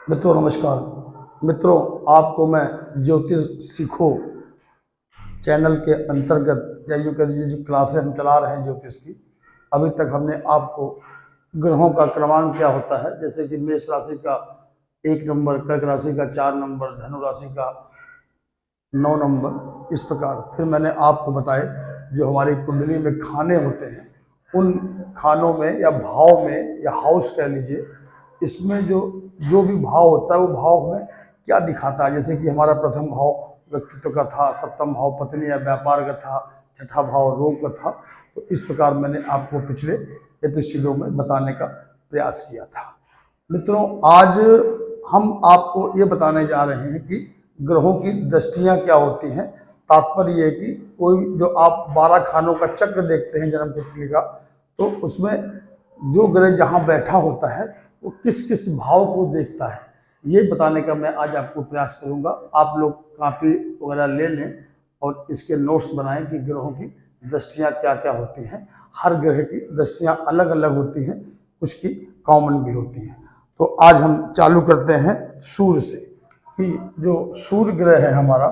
मित्रों नमस्कार। मित्रों, आपको मैं ज्योतिष सीखो चैनल के अंतर्गत या यूँ कह दीजिए जो क्लासें हम चला रहे हैं ज्योतिष की, अभी तक हमने आपको ग्रहों का क्रमांक क्या होता है, जैसे कि मेष राशि का 1 नंबर, कर्क राशि का 4 नंबर, धनु राशि का 9 नंबर, इस प्रकार फिर मैंने आपको बताए जो हमारी कुंडली में खाने होते हैं, उन खानों में या भाव में या हाउस कह लीजिए, इसमें जो जो भी भाव होता है वो भाव हमें क्या दिखाता है। जैसे कि हमारा प्रथम भाव व्यक्तित्व का था, सप्तम भाव पत्नी या व्यापार का था, छठा भाव रोग का था। तो इस प्रकार मैंने आपको पिछले एपिसोडों में बताने का प्रयास किया था। मित्रों, आज हम आपको ये बताने जा रहे हैं कि ग्रहों की दृष्टियां क्या होती हैं। तात्पर्य ये कि कोई जो आप 12 खानों का चक्र देखते हैं जन्म कुंडली का, तो उसमें जो ग्रह जहाँ बैठा होता है वो किस किस भाव को देखता है, ये बताने का मैं आज आपको प्रयास करूंगा। आप लोग कापी वगैरह ले लें और इसके नोट्स बनाएं कि ग्रहों की दृष्टियां क्या क्या होती हैं। हर ग्रह की दृष्टियां अलग अलग होती हैं, कुछ की कॉमन भी होती हैं। तो आज हम चालू करते हैं सूर्य से कि जो सूर्य ग्रह है हमारा,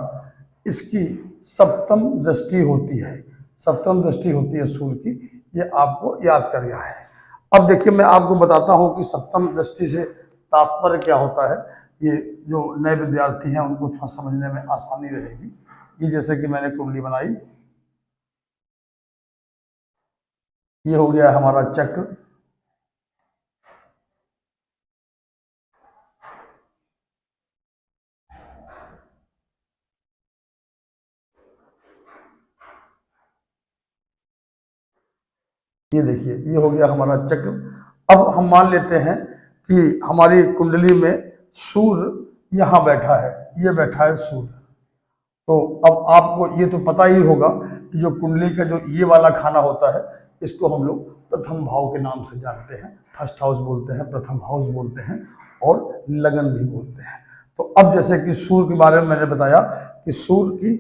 इसकी सप्तम दृष्टि होती है। सप्तम दृष्टि होती है सूर्य की, ये आपको याद करना है। अब देखिए, मैं आपको बताता हूं कि सप्तम दृष्टि से तात्पर्य क्या होता है। ये जो नए विद्यार्थी हैं उनको थोड़ा समझने में आसानी रहेगी। ये जैसे कि मैंने कुंडली बनाई, ये हो गया हमारा चक्र। ये देखिए, ये हो गया हमारा चक्र। अब हम मान लेते हैं कि हमारी कुंडली में सूर्य यहाँ बैठा है, ये बैठा है सूर्य। तो अब आपको ये तो पता ही होगा कि जो कुंडली का जो ये वाला खाना होता है, इसको हम लोग प्रथम भाव के नाम से जानते हैं। फर्स्ट हाउस बोलते हैं, प्रथम हाउस बोलते हैं और लगन भी बोलते हैं। तो अब जैसे कि सूर्य के बारे में मैंने बताया कि सूर्य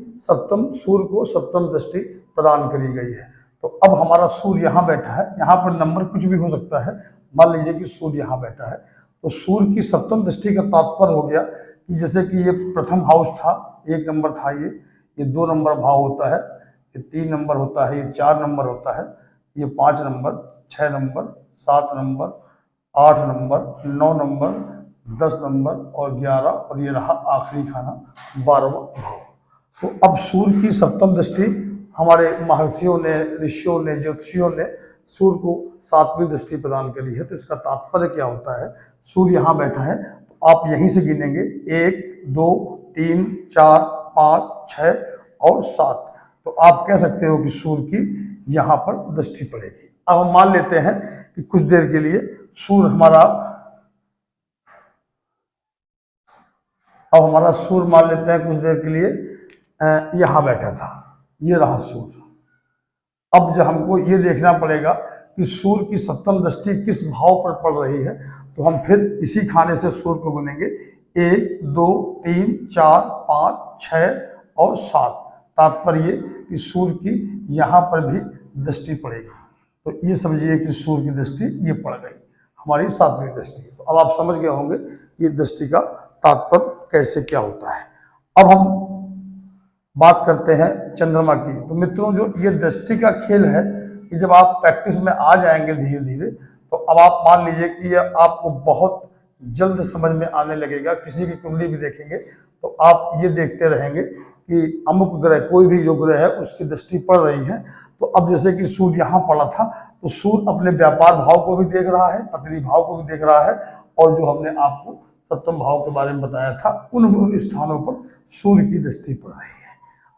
को सप्तम दृष्टि प्रदान करी गई है। तो अब हमारा सूर्य यहाँ बैठा है, यहाँ पर नंबर कुछ भी हो सकता है। मान लीजिए कि सूर्य यहाँ बैठा है, तो सूर्य की सप्तम दृष्टि का तात्पर्य हो गया कि जैसे कि ये प्रथम हाउस था, 1 नंबर था, ये 2 नंबर भाव होता है, ये 3 नंबर होता है, ये 4 नंबर होता है, ये 5 number, 6 number, 7 number, 8 number, 9 number, 10 number और 11, और ये रहा आखिरी खाना 12वां भाव। तो अब सूर्य की सप्तम दृष्टि हमारे महर्षियों ने, ऋषियों ने, ज्योतिषियों ने सूर्य को 7वीं दृष्टि प्रदान करी है। तो इसका तात्पर्य क्या होता है, सूर्य यहाँ बैठा है तो आप यहीं से गिनेंगे 1, 2, 3, 4, 5, 6 और 7। तो आप कह सकते हो कि सूर्य की यहाँ पर दृष्टि पड़ेगी। अब हम मान लेते हैं कि कुछ देर के लिए सूर्य हमारा मान लेते हैं कुछ देर के लिए यहाँ बैठा था, ये रहा सूर्य। अब जो हमको ये देखना पड़ेगा कि सूर्य की सप्तम दृष्टि किस भाव पर पड़ रही है, तो हम फिर इसी खाने से सूर्य को गिनेंगे 1, 2, 3, 4, 5, 6 और 7। तात्पर्य कि सूर्य की यहाँ पर भी दृष्टि पड़ेगी। तो ये समझिए कि सूर्य की दृष्टि ये पड़ गई, हमारी 7वीं दृष्टि। तो अब आप समझ गए होंगे कि दृष्टि का तात्पर्य कैसे क्या होता है। अब हम बात करते हैं चंद्रमा की। तो मित्रों, जो ये दृष्टि का खेल है कि जब आप प्रैक्टिस में आ जाएंगे धीरे धीरे, तो अब आप मान लीजिए कि ये आपको बहुत जल्द समझ में आने लगेगा। किसी की कुंडली भी देखेंगे तो आप ये देखते रहेंगे कि अमुक ग्रह, कोई भी जो ग्रह है उसकी दृष्टि पड़ रही है। तो अब जैसे कि सूर्य यहाँ पड़ा था, तो सूर्य अपने व्यापार भाव को भी देख रहा है, पत्नी भाव को भी देख रहा है, और जो हमने आपको सप्तम भाव के बारे में बताया था उन स्थानों पर सूर्य की दृष्टि पड़ रही है।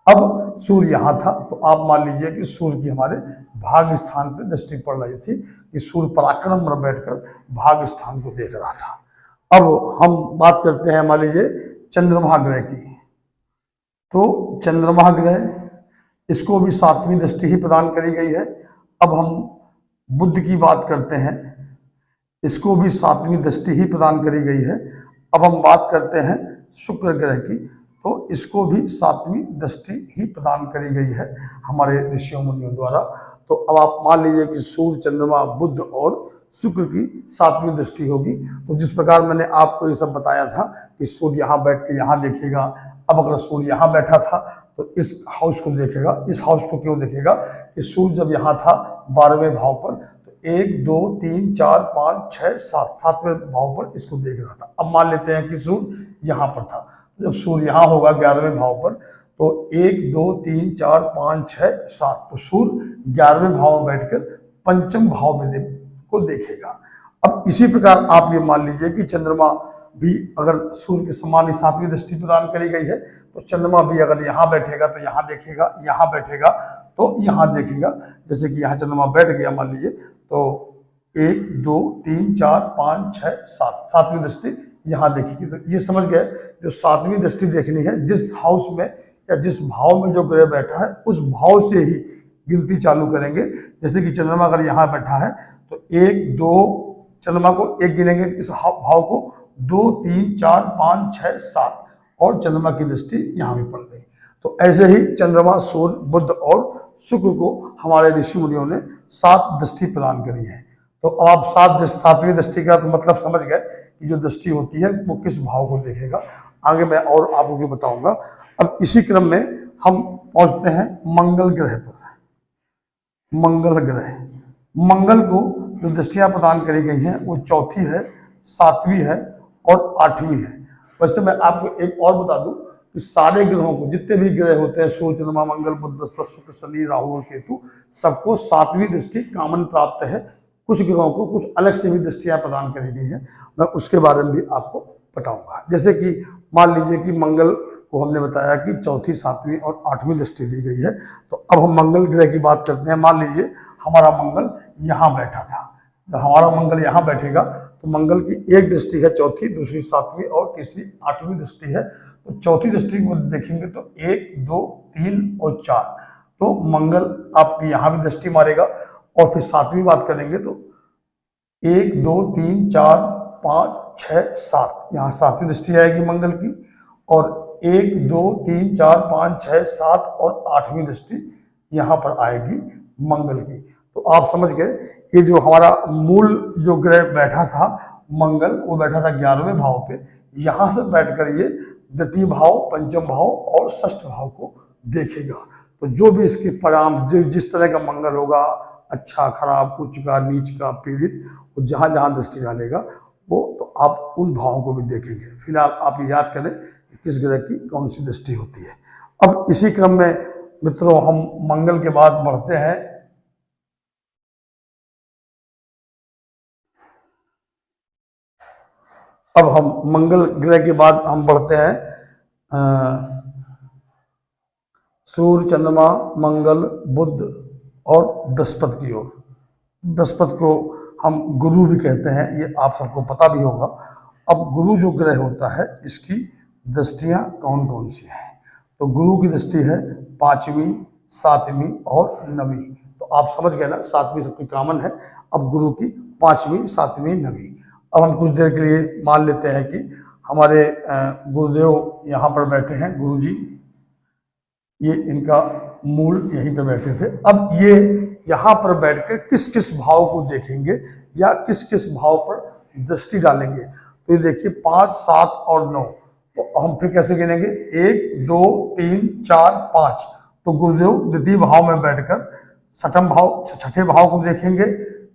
अब सूर्य यहाँ था, तो आप मान लीजिए कि सूर्य की हमारे भाग स्थान पर दृष्टि पड़ रही थी कि सूर्य पराक्रम में बैठकर भाग स्थान को देख रहा था। अब हम बात करते हैं मान लीजिए चंद्रमा ग्रह की। तो चंद्रमा ग्रह, इसको भी 7वीं दृष्टि ही प्रदान करी गई है। अब हम बुध की बात करते हैं, इसको भी 7वीं दृष्टि ही प्रदान करी गई है। अब हम बात करते हैं शुक्र ग्रह की, तो इसको भी 7वीं दृष्टि ही प्रदान करी गई है हमारे ऋषियों मुनियों द्वारा। तो अब आप मान लीजिए कि सूर्य, चंद्रमा, बुध और शुक्र की 7वीं दृष्टि होगी। तो जिस प्रकार मैंने आपको ये सब बताया था कि सूर्य यहाँ बैठ के यहाँ देखेगा, अब अगर सूर्य यहाँ बैठा था तो इस हाउस को देखेगा। इस हाउस को क्यों देखेगा कि सूर्य जब यहाँ था 12वें भाव पर, तो 1 2 3 4 5 6 7 7वें भाव पर इसको देख रहा था। अब मान लेते हैं कि सूर्य यहाँ पर था, जब सूर्य यहाँ होगा 11वें भाव पर, तो 1 2 3 4 5 6 7, तो सूर्य 11वें भाव में बैठकर पंचम भाव में को देखेगा। अब इसी प्रकार आप ये मान लीजिए कि चंद्रमा भी अगर सूर्य के समान 7वीं दृष्टि प्रदान करी गई है, तो चंद्रमा भी अगर यहाँ बैठेगा तो यहाँ देखेगा, यहाँ बैठेगा तो यहाँ देखेगा। जैसे कि यहाँ चंद्रमा बैठ गया मान लीजिए, तो 1 2 3 4 5 6 7, 7वीं दृष्टि यहाँ देखेगी। तो ये समझ गए, जो 7वीं दृष्टि देखनी है, जिस हाउस में या जिस भाव में जो ग्रह बैठा है उस भाव से ही गिनती चालू करेंगे। जैसे कि चंद्रमा अगर यहाँ बैठा है तो 1 2, चंद्रमा को 1 गिनेंगे, इस भाव को 2 3 4 5 6 7, और चंद्रमा की दृष्टि यहाँ भी पड़ गई। तो ऐसे ही चंद्रमा, सूर्य, बुध और शुक्र को हमारे ऋषि मुनियों ने 7 दृष्टि प्रदान करी है। तो अब आप 7वीं दृष्टि का तो मतलब समझ गए कि जो दृष्टि होती है वो किस भाव को देखेगा। आगे मैं और आपको क्यों बताऊंगा। अब इसी क्रम में हम पहुंचते हैं मंगल ग्रह पर। मंगल ग्रह, मंगल को जो दृष्टियां प्रदान करी गई हैं वो 4थी है, 7वीं है और 8वीं है। वैसे मैं आपको एक और बता दूं कि सारे ग्रहों को, जितने भी ग्रह होते हैं, सूर्य, चंद्रमा, मंगल, बुध, बृहस्पति, शुक्र, शनि, राहु और केतु, सबको 7वीं दृष्टि कॉमन प्राप्त है। कुछ ग्रहों को कुछ अलग से भी दृष्टियां प्रदान करी गई हैं, मैं उसके बारे में भी आपको बताऊंगा। जैसे कि मान लीजिए कि मंगल को हमने बताया कि 4थी, 7वीं और 8वीं दृष्टि दी गई है। तो अब हम मंगल ग्रह की बात करते हैं। मान लीजिए हमारा मंगल यहाँ बैठा था, जब हमारा मंगल यहाँ बैठेगा तो मंगल की एक दृष्टि है 4थी, दूसरी 7वीं और तीसरी 8वीं दृष्टि है। तो 4थी दृष्टि को देखेंगे तो 1 2 3 और 4, तो मंगल आपकी यहाँ भी दृष्टि मारेगा। और फिर 7वीं बात करेंगे तो 1 2 3 4 5 6 7, यहाँ 7वीं दृष्टि आएगी मंगल की। और 1 2 3 4 5 6 7 और 8वीं दृष्टि यहाँ पर आएगी मंगल की। तो आप समझ गए, ये जो हमारा मूल जो ग्रह बैठा था मंगल, वो बैठा था 11वें भाव पे। यहाँ से बैठकर ये द्वितीय भाव, पंचम भाव और षष्ठ भाव को देखेगा। तो जो भी इसके परिणाम, जिस तरह का मंगल होगा, अच्छा, खराब, उच्च का, नीच का, पीड़ित, वो जहाँ जहाँ दृष्टि डालेगा वो, तो आप उन भावों को भी देखेंगे। फिलहाल आप याद करें कि किस ग्रह की कौन सी दृष्टि होती है। अब इसी क्रम में मित्रों हम मंगल के बाद बढ़ते हैं अब हम मंगल ग्रह के बाद हम बढ़ते हैं सूर्य, चंद्रमा, मंगल, बुध और बृहस्पति की ओर। बृहस्पति को हम गुरु भी कहते हैं, ये आप सबको पता भी होगा। अब गुरु जो ग्रह होता है, इसकी दृष्टियां कौन कौन सी हैं? तो गुरु की दृष्टि है 5वीं, 7वीं और 9वीं। तो आप समझ गए ना, 7वीं सबकी कॉमन है। अब गुरु की 5वीं, 7वीं, 9वीं। अब हम कुछ देर के लिए मान लेते हैं कि हमारे गुरुदेव यहाँ पर बैठे हैं, गुरु जी, ये इनका मूल यहीं पे बैठे थे। अब ये यहाँ पर बैठकर किस किस भाव को देखेंगे या किस किस भाव पर दृष्टि डालेंगे। तो ये देखिए 5, 7 और 9। तो हम फिर कैसे गिनेंगे? 1 2 3 4 5। तो गुरुदेव द्वितीय भाव में बैठकर छठम भाव, छठे भाव को देखेंगे।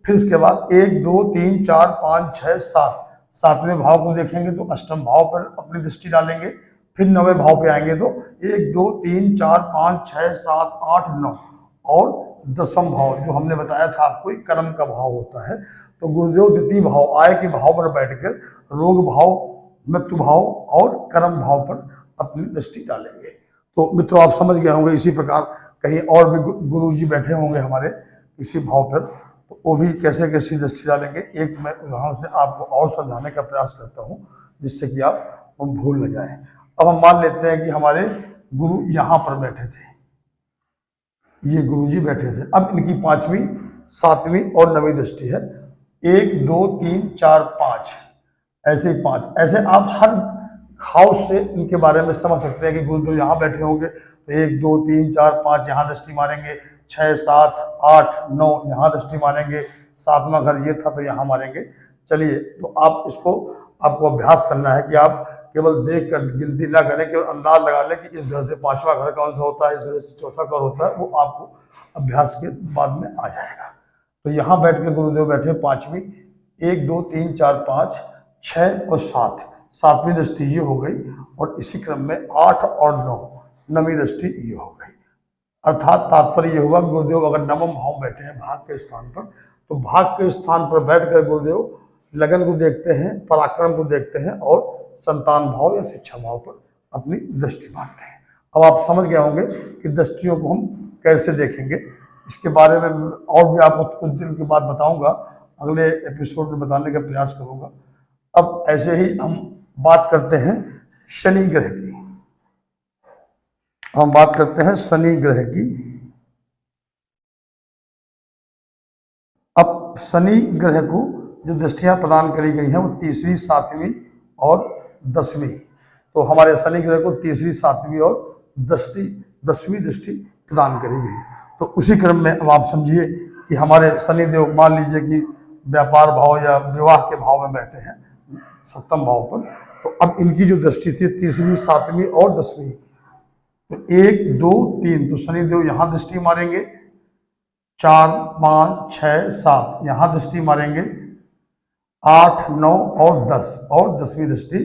फिर इसके बाद 1 2 3 4 5 6 7, 7वें भाव को देखेंगे तो अष्टम भाव पर अपनी दृष्टि डालेंगे। फिर 9वें भाव पे आएंगे तो 1 2 3 4 5 6 7 8 9, और 10वां भाव जो हमने बताया था आपको, कर्म का भाव होता है। तो गुरुदेव द्वितीय भाव, आय के भाव पर बैठकर रोग भाव, मृत्यु भाव और कर्म भाव पर अपनी दृष्टि डालेंगे। तो मित्रों आप समझ गए होंगे। इसी प्रकार कहीं और भी गुरु जी बैठे होंगे हमारे इसी भाव पर, तो वो भी कैसे कैसी दृष्टि डालेंगे, एक मैं उदाहरण से आपको और समझाने का प्रयास करता हूँ, जिससे कि आप भूल न जाएं। अब हम मान लेते हैं कि हमारे गुरु यहाँ पर बैठे थे, ये गुरुजी बैठे थे। अब इनकी 5वीं, 7वीं और 9वीं दृष्टि है। 1 2 3 4 5, ऐसे ही 5। ऐसे आप हर हाउस से इनके बारे में समझ सकते हैं कि गुरुदेव यहाँ बैठे होंगे तो 1 2 3 4 5 यहाँ दृष्टि मारेंगे, 6 7 8 9 यहाँ दृष्टि मारेंगे, सातवां घर ये था तो यहाँ मारेंगे। चलिए, तो आप इसको आपको अभ्यास करना है कि आप केवल देख कर गिनती ना करें, केवल अंदाज लगा लें कि इस घर से पांचवा घर कौन सा होता है, इस घर से चौथा घर होता है, वो आपको अभ्यास के बाद में आ जाएगा। तो यहाँ बैठ के गुरुदेव बैठे पांचवी, 1 2 3 4 5 6 और 7, सातवीं दृष्टि ये हो गई, और इसी क्रम में 8 और 9, नवीं दृष्टि ये हो गई। अर्थात तात्पर्य ये हुआ, गुरुदेव अगर नवम भाव बैठे हैं भाग के स्थान पर, तो भाग के स्थान पर बैठकर गुरुदेव लगन को देखते हैं, पराक्रम को देखते हैं, और संतान भाव या शिक्षा भाव पर अपनी दृष्टि मारते हैं। अब आप समझ गए होंगे कि दृष्टियों को हम कैसे देखेंगे। इसके बारे में और भी आपको कुछ दिन के बाद बताऊंगा, अगले एपिसोड में बताने का प्रयास करूंगा। अब ऐसे ही हम बात करते हैं शनि ग्रह की। हम बात करते हैं शनि ग्रह की। अब शनि ग्रह को जो दृष्टियां प्रदान करी गई हैं वो तीसरी, सातवीं और 10वीं। तो हमारे शनि ग्रह को तीसरी, सातवीं और 10वीं दृष्टि प्रदान करी गई है। तो उसी क्रम में अब आप समझिए कि हमारे शनिदेव मान लीजिए कि व्यापार भाव या विवाह के भाव में बैठे हैं, सप्तम भाव पर, तो अब इनकी जो दृष्टि थी तीसरी, सातवीं और 10वीं, तो 1 2 3, तो शनिदेव यहाँ दृष्टि मारेंगे, 4 5 6 7 यहाँ दृष्टि मारेंगे, 8 9 और 10 और 10वीं दृष्टि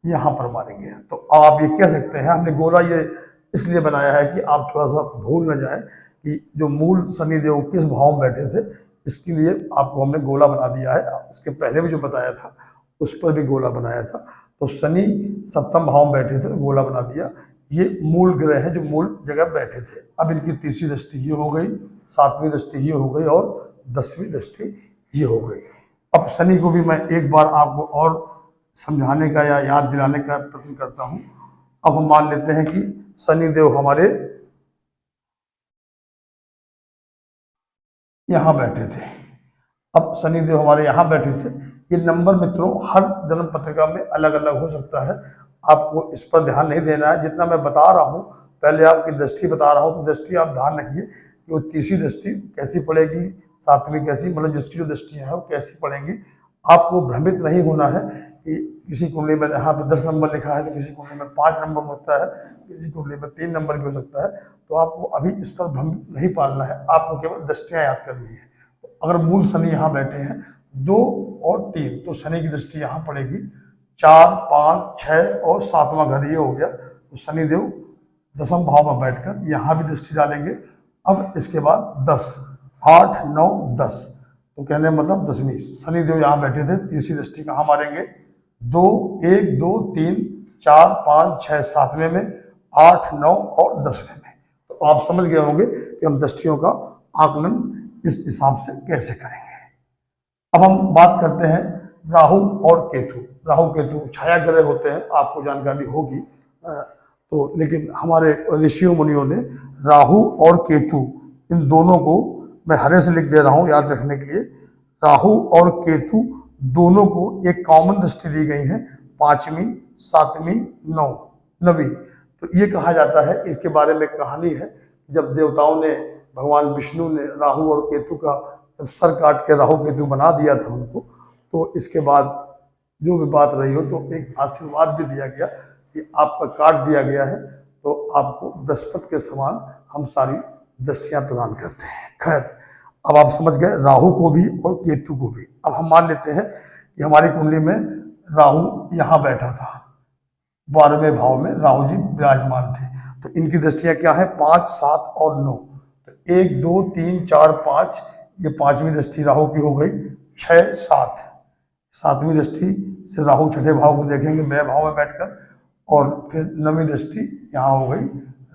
यहाँ पर मारेंगे। तो आप ये कह सकते हैं, हमने गोला ये इसलिए बनाया है कि आप थोड़ा सा भूल न जाए कि जो मूल शनिदेव किस भाव में बैठे थे, इसके लिए आपको हमने गोला बना दिया है। इसके पहले भी जो बताया था उस पर भी गोला बनाया था। तो शनि सप्तम भाव में बैठे थे तो गोला बना दिया। ये मूल ग्रह हैं जो मूल जगह बैठे थे। अब इनकी तीसरी दृष्टि ये हो गई, सातवीं दृष्टि ये हो गई और 10वीं दृष्टि ये हो गई। अब शनि को भी मैं एक बार आपको और समझाने का या याद दिलाने का प्रयत्न करता हूं। अब हम मान लेते हैं कि शनिदेव हमारे यहां बैठे थे। अब शनिदेव हमारे यहां बैठे थे। ये नंबर मित्रों हर जन्म पत्रिका में अलग अलग हो सकता है, आपको इस पर ध्यान नहीं देना है। जितना मैं बता रहा हूं, पहले आपकी दृष्टि बता रहा हूं, तो दृष्टि आप ध्यान रखिए कि वो तीसरी दृष्टि कैसी पड़ेगी, सातवीं कैसी, मतलब जिसकी जो दृष्टियां हैं वो कैसी पड़ेंगी। आपको भ्रमित नहीं होना है कि किसी कुंडली में यहाँ पे 10 नंबर लिखा है तो किसी कुंडली में 5 नंबर हो सकता है, किसी कुंडली में 3 नंबर भी हो सकता है। तो आपको अभी इस पर भ्रम नहीं पालना है, आपको केवल दृष्टियां याद करनी है। तो अगर मूल शनि यहाँ बैठे हैं 2 और 3, तो शनि की दृष्टि यहाँ पड़ेगी। 4 5 6 और 7वां घर ये हो गया, तो शनिदेव 10वें भाव में बैठकर यहाँ भी दृष्टि डालेंगे। अब इसके बाद 10 8 9 10, तो कहने मतलब 10वीं, शनिदेव यहाँ बैठे थे, तीसरी दृष्टि कहाँ मारेंगे, 2 1 2 3 4 5 6 7वें में, 8 9 और 10वें में। तो आप समझ गए होंगे कि हम दृष्टियों का आकलन इस हिसाब से कैसे करेंगे। अब हम बात करते हैं राहु और केतु। राहु केतु छाया ग्रह होते हैं, आपको जानकारी होगी। तो लेकिन हमारे ऋषियों मुनियों ने राहु और केतु इन दोनों को, मैं हरे से लिख दे रहा हूं याद रखने के लिए, राहु और केतु दोनों को एक कॉमन दृष्टि दी गई है, 5वीं 7वीं 9वीं। तो ये कहा जाता है, इसके बारे में कहानी है, जब देवताओं ने, भगवान विष्णु ने राहु और केतु का जब सर काट के राहु केतु बना दिया था उनको, तो इसके बाद जो भी बात रही हो तो एक आशीर्वाद भी दिया गया कि आपका काट दिया गया है तो आपको बृहस्पति के समान हम सारी दृष्टियां प्रदान करते हैं। खैर, अब आप समझ गए राहु को भी और केतु को भी। अब हम मान लेते हैं कि हमारी कुंडली में राहु यहाँ बैठा था, 12वें भाव में राहु जी विराजमान थे। तो इनकी दृष्टियां क्या है, 5 7 और 9। तो 1 2 3 4 5, ये 5वीं दृष्टि राहु की हो गई। 6 7, 7वीं दृष्टि से राहु छठे भाव को देखेंगे व्यय भाव में बैठकर, और फिर 9वीं दृष्टि यहाँ हो गई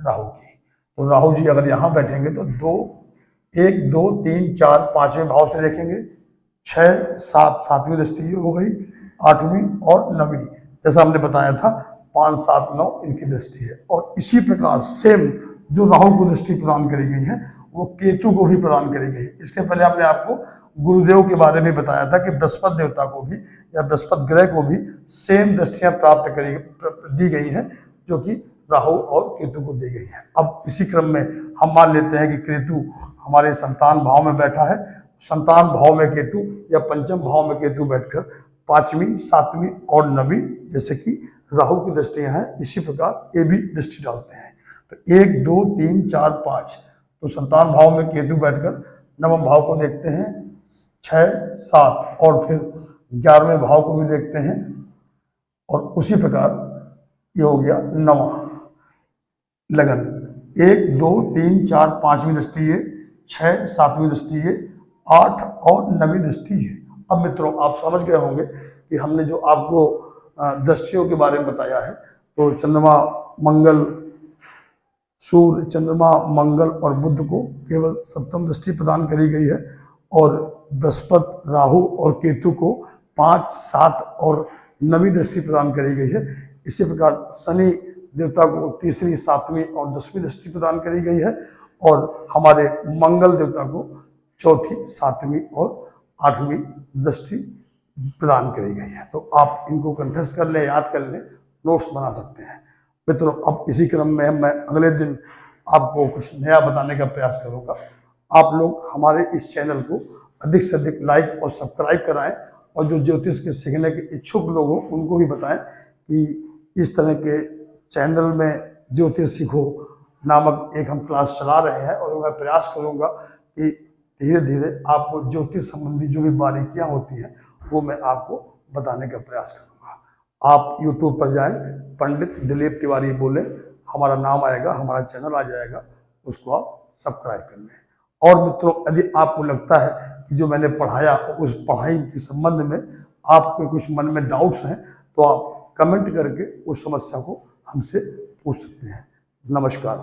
राहु की। तो राहु जी अगर यहाँ बैठेंगे तो 1 2 3 4 5वें भाव से देखेंगे, 6 7, 7वीं दृष्टि ये हो गई, 8वीं और 9वीं, जैसा हमने बताया था 5 7 9 इनकी दृष्टि है। और इसी प्रकार सेम जो राहु को दृष्टि प्रदान करी गई है वो केतु को भी प्रदान करी गई। इसके पहले हमने आपको गुरुदेव के बारे में बताया था कि बृहस्पति देवता को भी या बृहस्पति ग्रह को भी सेम दृष्टियां प्राप्त दी गई हैं जो कि राहु और केतु को दी गई है। अब इसी क्रम में हम मान लेते हैं कि केतु हमारे संतान भाव में बैठा है, संतान भाव में केतु या पंचम भाव में केतु बैठकर 5वीं, 7वीं और 9वीं जैसे कि राहु की दृष्टियां हैं, इसी प्रकार ये भी दृष्टि डालते हैं। तो 1, 2, 3, 4, 5, तो संतान भाव में केतु बैठकर 9वें भाव को देखते हैं, 6, 7 और फिर 11वें भाव को भी देखते हैं। और उसी प्रकार ये हो गया 9वां लगन, 1, 2, 3, 4, 5वीं दृष्टि है, 6, 7वीं दृष्टि है, 8 और 9वीं दृष्टि है। अब मित्रों आप समझ गए होंगे कि हमने जो आपको दृष्टियों के बारे में बताया है, तो चंद्रमा, मंगल, सूर्य, चंद्रमा, मंगल और बुध को केवल सप्तम दृष्टि प्रदान करी गई है और बृहस्पति, राहु और केतु को 5, 7 और 9वीं दृष्टि प्रदान करी गई है। इसी प्रकार शनि देवता को 3री, 7वीं और 10वीं दृष्टि प्रदान करी गई है और हमारे मंगल देवता को 4थी, 7वीं और 8वीं दृष्टि प्रदान करी गई है। तो आप इनको कंठस्थ कर लें, याद कर लें, नोट्स बना सकते हैं। मित्रों अब इसी क्रम में मैं अगले दिन आपको कुछ नया बताने का प्रयास करूंगा। आप लोग हमारे इस चैनल को अधिक से अधिक लाइक और सब्सक्राइब कराएं और जो ज्योतिष के सीखने के इच्छुक लोग हों उनको भी बताएं कि इस तरह के चैनल में ज्योतिष सीखो नामक एक हम क्लास चला रहे हैं और मैं प्रयास करूंगा कि धीरे धीरे आपको ज्योतिष संबंधी जो भी बारीकियां होती हैं वो मैं आपको बताने का प्रयास करूंगा। आप YouTube पर जाएं, पंडित दिलीप तिवारी बोले, हमारा नाम आएगा, हमारा चैनल आ जाएगा, उसको आप सब्सक्राइब कर लें। और मित्रों यदि आपको लगता है कि जो मैंने पढ़ाया उस पढ़ाई के संबंध में आपके कुछ मन में डाउट्स हैं तो आप कमेंट करके उस समस्या को हमसे पूछ सकते हैं। नमस्कार।